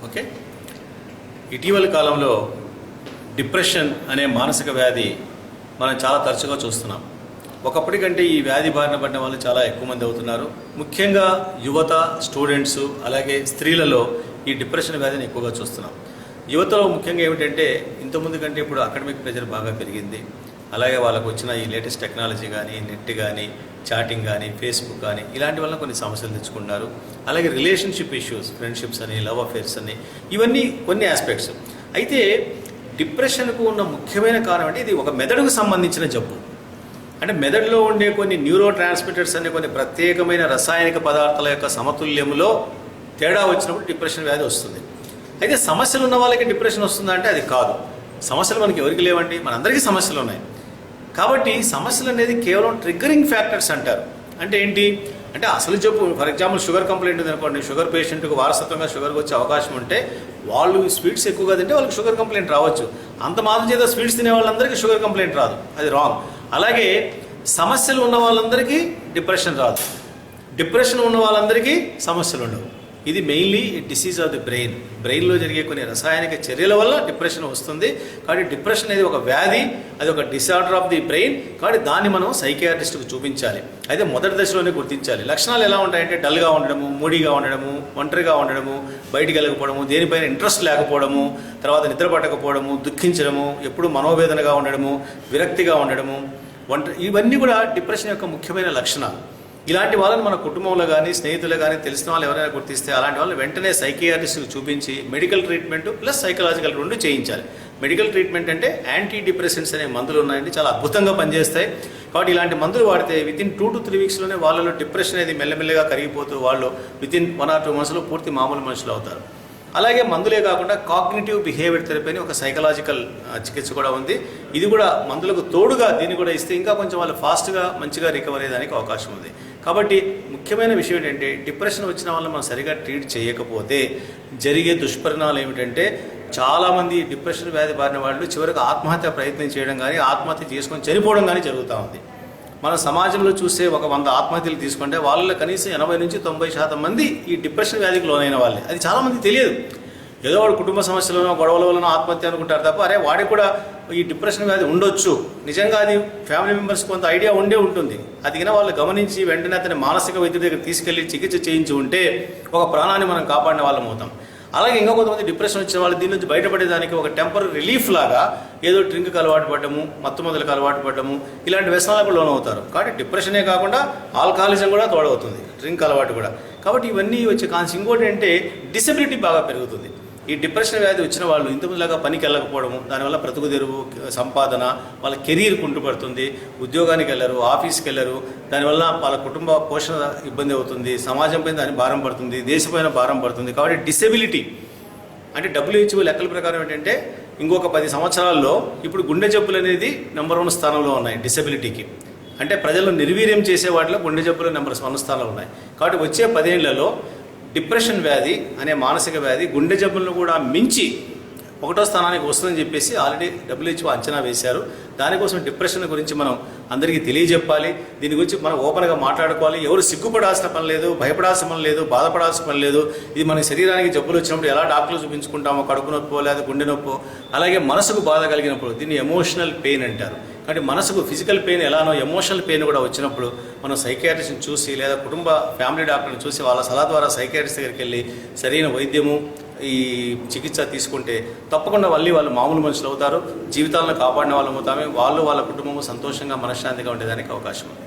Okay. ఇటీవలి కాలంలో depression అనే మానసిక వ్యాధి మనం చాలా తరచుగా చూస్తున్నాం. ఒకప్పటి కంటే ఈ వ్యాధి బారిన పడిన వాళ్ళు చాలా ఎక్కువ మంది అవుతున్నారు. ముఖ్యంగా యువత, స్టూడెంట్స్, అలాగే స్త్రీలలో ఈ డిప్రెషన్ వ్యాధిని ఎక్కువగా చూస్తున్నాం. యువతలో ముఖ్యంగా ఏమిటంటే ఇంతకుముందు కంటే ఇప్పుడు అకాడమిక్ ప్రెషర్ బాగా పెరిగింది. అలాగే వాళ్ళకు వచ్చిన ఈ లేటెస్ట్ టెక్నాలజీ కానీ, నెట్ కానీ, చాటింగ్ కానీ, ఫేస్బుక్ కానీ ఇలాంటి వల్ల కొన్ని సమస్యలు తెచ్చుకున్నారు. అలాగే రిలేషన్షిప్ ఇష్యూస్, ఫ్రెండ్షిప్స్ అని, లవ్ అఫేర్స్ అని, ఇవన్నీ కొన్ని ఆస్పెక్ట్స్. అయితే డిప్రెషన్కు ఉన్న ముఖ్యమైన కారణం అంటే ఇది ఒక మెదడుకు సంబంధించిన జబ్బు. అంటే మెదడులో ఉండే కొన్ని న్యూరో ట్రాన్స్మిటర్స్ అనే కొన్ని ప్రత్యేకమైన రసాయనిక పదార్థాల యొక్క సమతుల్యంలో తేడా వచ్చినప్పుడు డిప్రెషన్ వ్యాధి వస్తుంది. అయితే సమస్యలు ఉన్న వాళ్ళకి డిప్రెషన్ వస్తుందా అంటే అది కాదు. సమస్యలు మనకి ఎవరికి లేవండి, మనందరికీ సమస్యలు ఉన్నాయి. కాబట్టి సమస్యలు అనేది కేవలం ట్రిగ్గరింగ్ ఫ్యాక్టర్స్ అంటారు. అంటే ఏంటి అంటే అసలు జబ్బు, ఫర్ ఎగ్జాంపుల్ షుగర్ కంప్లైంట్ ఉంది అనుకోండి, షుగర్ పేషెంట్కి వారసత్వంగా షుగర్కి వచ్చే అవకాశం ఉంటే వాళ్ళు స్వీట్స్ ఎక్కువగా తింటే వాళ్ళకి షుగర్ కంప్లైంట్ రావచ్చు. అంత మాత్రం చేత స్వీట్స్ తినే వాళ్ళందరికీ షుగర్ కంప్లైంట్ రాదు, అది రాంగ్. అలాగే సమస్యలు ఉన్న వాళ్ళందరికీ డిప్రెషన్ రాదు, డిప్రెషన్ ఉన్న వాళ్ళందరికీ సమస్యలు ఉండవు. ఇది mainly disease of the brain. బ్రెయిన్లో జరిగే కొన్ని రసాయనిక చర్యల వల్ల డిప్రెషన్ వస్తుంది. కాబట్టి డిప్రెషన్ అనేది ఒక వ్యాధి, అది ఒక డిసార్డర్ ఆఫ్ ది బ్రెయిన్. కాబట్టి దాన్ని మనం సైకియాట్రిస్ట్కి చూపించాలి. అయితే మొదటి దశలోనే గుర్తించాలి. లక్షణాలు ఎలా ఉంటాయంటే డల్గా ఉండడము, మూడీగా ఉండడము, ఒంటరిగా ఉండడము, బయటికి వెళ్ళకపోవడము, దేనిపైన ఇంట్రెస్ట్ లేకపోవడము, తర్వాత నిద్ర పట్టకపోవడము, దుఃఖించడము, ఎప్పుడు మనోవేదనగా ఉండడము, విరక్తిగా ఉండడము, ఇవన్నీ కూడా డిప్రెషన్ యొక్క ముఖ్యమైన లక్షణాలు. ఇలాంటి వాళ్ళని మన కుటుంబంలో కానీ, స్నేహితులు కానీ, తెలిసిన వాళ్ళు ఎవరైనా గుర్తిస్తే అలాంటి వాళ్ళని వెంటనే సైకియాట్రిస్ట్కి చూపించి మెడికల్ ట్రీట్మెంట్ ప్లస్ సైకలాజికల్ రెండు చేయించాలి. మెడికల్ ట్రీట్మెంట్ అంటే యాంటీ డిప్రెసెంట్స్ అనే మందులు ఉన్నాయండి, చాలా అద్భుతంగా పనిచేస్తాయి. కాబట్టి ఇలాంటి మందులు వాడితే వితిన్ 2 to 3 weeksలోనే వాళ్ళలో డిప్రెషన్ అనేది మెల్లమెల్లగా కరిగిపోతూ వాళ్ళు వితిన్ 1 or 2 monthsలో పూర్తి మామూలు మనుషులు అవుతారు. అలాగే మందులే కాకుండా కాగ్నిటివ్ బిహేవియర్ థెరపీ అని ఒక సైకలాజికల్ చికిత్స కూడా ఉంది. ఇది కూడా మందులకు తోడుగా దీన్ని కూడా ఇస్తే ఇంకా కొంచెం వాళ్ళు ఫాస్ట్గా మంచిగా రికవర్ అయ్యేదానికి అవకాశం ఉంది. కాబట్టి ముఖ్యమైన విషయం ఏంటంటే డిప్రెషన్ వచ్చిన వాళ్ళని మనం సరిగా ట్రీట్ చేయకపోతే జరిగే దుష్పరిణామాలు ఏమిటంటే చాలామంది డిప్రెషన్ వ్యాధి బారిన వాళ్ళు చివరికి ఆత్మహత్య ప్రయత్నం చేయడం కానీ, ఆత్మహత్య చేసుకొని చనిపోవడం కానీ జరుగుతూ ఉంది. మన సమాజంలో చూసే ఒక 100 ఆత్మహత్యలు తీసుకుంటే వాళ్ళలో కనీసం 80 నుంచి 90% మంది ఈ డిప్రెషన్ వ్యాధికి లోనైన వాళ్ళే. అది చాలామంది తెలియదు. ఏదో వాడు కుటుంబ సమస్యలను, గొడవల వలన ఆత్మహత్య అనుకుంటారు తప్ప అరే వాడికి కూడా ఈ డిప్రెషన్ వ్యాధి ఉండొచ్చు, నిజంగా అది ఫ్యామిలీ మెంబర్స్ కొంత ఐడియా ఉండే ఉంటుంది. అది వాళ్ళు గమనించి వెంటనే అతని మానసిక వైద్యుడి దగ్గర తీసుకెళ్లి చికిత్స చేయించి ఉంటే ఒక ప్రాణాన్ని మనం కాపాడిన వాళ్ళం అవుతాం. అలాగే ఇంకా కొంతమంది డిప్రెషన్ వచ్చిన వాళ్ళు దీని నుంచి బయటపడేదానికి ఒక టెంపరీ రిలీఫ్ లాగా ఏదో డ్రింక్కి అలవాటు పడ్డము, మత్తు మందులకు అలవాటు పడ్డము, ఇలాంటి వ్యసనాలకు లోన్ అవుతారు. కాబట్టి డిప్రెషనే కాకుండా ఆల్కహాలిజం కూడా తోడవుతుంది, డ్రింక్ అలవాటు కూడా. కాబట్టి ఇవన్నీ వచ్చే ఇంకోటి అంటే డిసెబిలిటీ బాగా పెరుగుతుంది. ఈ డిప్రెషన్ వ్యాధి వచ్చిన వాళ్ళు ఇంతకుముందులాగా పనికి వెళ్ళకపోవడము, దానివల్ల బ్రతుకు తెరువు, సంపాదన, వాళ్ళ కెరీర్ కుంటుపడుతుంది, ఉద్యోగానికి వెళ్ళరు, ఆఫీస్కి వెళ్ళరు, దానివల్ల వాళ్ళ కుటుంబ పోషణ ఇబ్బంది అవుతుంది, సమాజం పైన దాని భారం పడుతుంది, దేశపైన భారం పడుతుంది. కాబట్టి డిసెబిలిటీ అంటే WHO లెక్కల ప్రకారం ఏంటంటే ఇంకొక 10 సంవత్సరాల్లో ఇప్పుడు గుండె జబ్బులు అనేది నెంబర్ 1 స్థానంలో ఉన్నాయి డిసెబిలిటీకి. అంటే ప్రజలను నిర్వీర్యం చేసే వాటిలో గుండె జబ్బులు నెంబర్ 1 స్థానంలో ఉన్నాయి. కాబట్టి వచ్చే 10 ఏళ్లలో డిప్రెషన్ వ్యాధి అనే మానసిక వ్యాధి గుండె జబ్బులను కూడా మించి 1వ స్థానానికి వస్తుందని చెప్పేసి ఆల్రెడీ WHO అంచనా వేశారు. దానికోసం డిప్రెషన్ గురించి మనం అందరికీ తెలియజెప్పాలి, దీని గురించి మనం ఓపెన్గా మాట్లాడుకోవాలి. ఎవరు సిగ్గుపడాల్సిన పని లేదు, భయపడాల్సిన పని లేదు, బాధపడాల్సిన పని లేదు. ఇది మన శరీరానికి జబ్బులు వచ్చినప్పుడు ఎలా డాక్టర్లు చూపించుకుంటామో, కడుపు నొప్పో లేదా గుండె నొప్పో, అలాగే మనసుకు బాధ కలిగినప్పుడు దీన్ని ఎమోషనల్ పెయిన్ అంటారు. కాబట్టి మనసుకు ఫిజికల్ పెయిన్ ఎలానో ఎమోషనల్ పెయిన్ కూడా వచ్చినప్పుడు మనం సైకియాట్రిస్ట్ని చూసి లేదా కుటుంబ ఫ్యామిలీ డాక్టర్ని చూసి వాళ్ళ సలహా ద్వారా సైకియాట్రిస్ట్ దగ్గరికి వెళ్ళి సరైన వైద్యము, ఈ చికిత్స తీసుకుంటే తప్పకుండా మళ్ళీ వాళ్ళు మామూలు మనుషులు అవుతారు, జీవితాలను కాపాడిన వాళ్ళు అవుతామే, వాళ్ళు వాళ్ళ కుటుంబము సంతోషంగా మనశ్శాంతిగా ఉండేదానికి అవకాశం ఉంది.